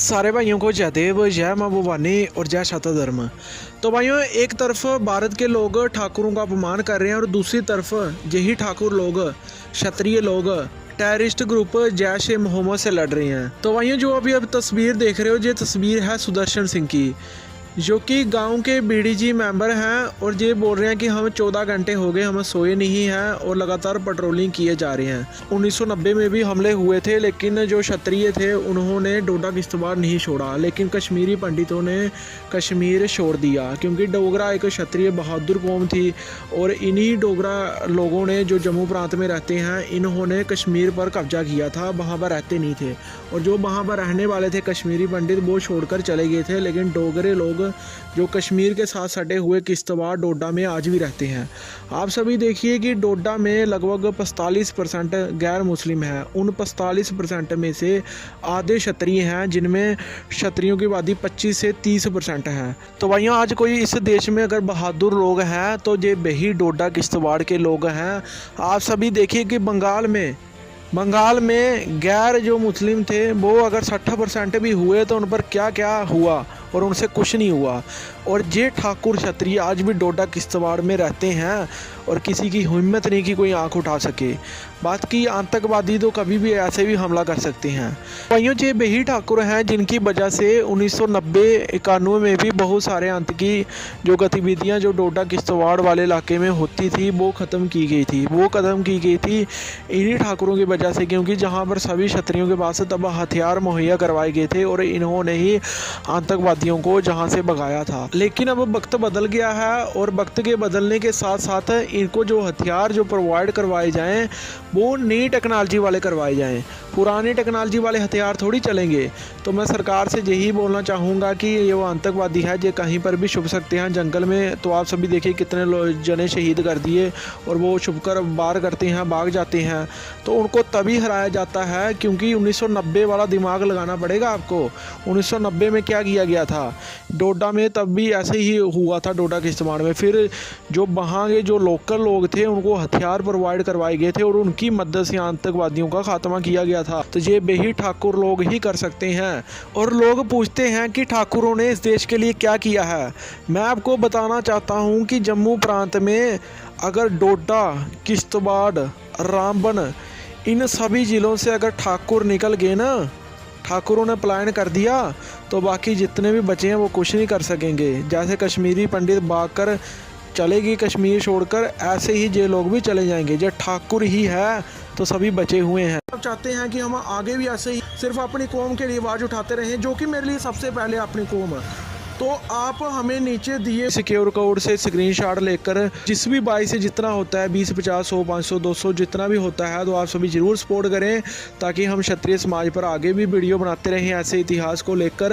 सारे भाइयों को जय देव, जय माँ भवानी और जय शाता धर्म। तो भाइयों, एक तरफ भारत के लोग ठाकुरों का अपमान कर रहे हैं और दूसरी तरफ यही ठाकुर लोग, क्षत्रिय लोग टेररिस्ट ग्रुप जैश ए मोहम्मद से लड़ रहे हैं। तो भाइयों, जो अभी अब तस्वीर देख रहे हो, ये तस्वीर है सुदर्शन सिंह की, जो कि गांव के बीडीजी मेंबर हैं और ये बोल रहे हैं कि हम 14 घंटे हो गए, हम सोए नहीं हैं और लगातार पेट्रोलिंग किए जा रहे हैं। 1990 में भी हमले हुए थे, लेकिन जो क्षत्रिय थे उन्होंने डोडा किश्तवाड़ नहीं छोड़ा, लेकिन कश्मीरी पंडितों ने कश्मीर छोड़ दिया, क्योंकि डोगरा एक क्षत्रिय बहादुर कौम थी। और इन्हीं डोगरा लोगों ने, जो जम्मू प्रांत में रहते हैं, इन्होंने कश्मीर पर कब्जा किया था, वहाँ पर रहते नहीं थे। और जो वहाँ पर रहने वाले थे कश्मीरी पंडित, वो छोड़कर चले गए थे, लेकिन डोगरे लोग जो कश्मीर के साथ सटे हुए किश्तवाड़ डोडा में आज भी रहते हैं। आप सभी देखिए कि डोडा में लगभग 45% गैर मुस्लिम हैं। उन 45% में से आधे क्षत्रिय हैं, जिनमें क्षत्रियों की आबादी 25 से 30% है। तो भाइयों, आज कोई इस देश में अगर बहादुर लोग हैं तो ये वही डोडा किश्तवाड़ के लोग हैं। आप सभी देखिए कि बंगाल में गैर जो मुस्लिम थे वो अगर 60% भी हुए तो उन पर क्या क्या हुआ, और उनसे कुछ नहीं हुआ। और ये ठाकुर क्षत्रिय आज भी डोडा किश्तवाड़ में रहते हैं और किसी की हिम्मत नहीं कि कोई आंख उठा सके। बात की आतंकवादी तो कभी भी ऐसे भी हमला कर सकते हैं। भाइयों, ये वही ठाकुर हैं जिनकी वजह से 1990-91 में भी बहुत सारे आतंकी जो गतिविधियां जो डोडा किश्तवाड़ वाले इलाके में होती थी वो ख़त्म की गई थी इन्हीं ठाकुरों की वजह से, क्योंकि जहां पर सभी क्षत्रियों के पास तब हथियार मुहैया करवाए गए थे और इन्होंने ही आतंकवादियों को जहां से भगाया था। लेकिन अब वक्त बदल गया है और वक्त के बदलने के साथ साथ इनको जो हथियार जो प्रोवाइड करवाए जाएं वो नई टेक्नोलॉजी वाले करवाए जाएं। पुरानी टेक्नोलॉजी वाले हथियार थोड़ी चलेंगे। तो मैं सरकार से यही बोलना चाहूँगा कि ये वो आतंकवादी है, ये कहीं पर भी छुप सकते हैं जंगल में। तो आप सभी देखिए कितने जने शहीद कर दिए, और वो छुपकर वार करते हैं, भाग जाते हैं। तो उनको तभी हराया जाता है क्योंकि 1990 वाला दिमाग लगाना पड़ेगा आपको। 1990 में क्या किया गया था डोडा में, तब भी ऐसे ही हुआ था डोडा किश्तवाड़ में। फिर जो वहाँ के जो लोकल लोग थे उनको हथियार प्रोवाइड करवाए गए थे और उनकी मदद से आतंकवादियों का खात्मा किया गया था। तो ये वही ठाकुर लोग ही कर सकते हैं। और लोग पूछते हैं कि ठाकुरों ने इस देश के लिए क्या किया है। मैं आपको बताना चाहता हूँ कि जम्मू प्रांत में अगर डोडा, किश्तवाड़, रामबन, इन सभी ज़िलों से अगर ठाकुर निकल गए ना, ठाकुरों ने पलायन कर दिया, तो बाकी जितने भी बचे हैं वो कुछ नहीं कर सकेंगे। जैसे कश्मीरी पंडित भागकर चलेगी कश्मीर छोड़कर, ऐसे ही ये लोग भी चले जाएंगे। जो ठाकुर ही है तो सभी बचे हुए हैं। आप चाहते हैं कि हम आगे भी ऐसे ही सिर्फ अपनी कौम के लिए आवाज़ उठाते रहें, जो कि मेरे लिए सबसे पहले अपनी कौम है। तो आप हमें नीचे दिए सिक्योर कोड से स्क्रीनशॉट लेकर जिस भी बाई से जितना होता है, 20, 50, 100, 500, 200 जितना भी होता है, तो आप सभी ज़रूर सपोर्ट करें, ताकि हम क्षत्रिय समाज पर आगे भी वीडियो बनाते रहें ऐसे इतिहास को लेकर।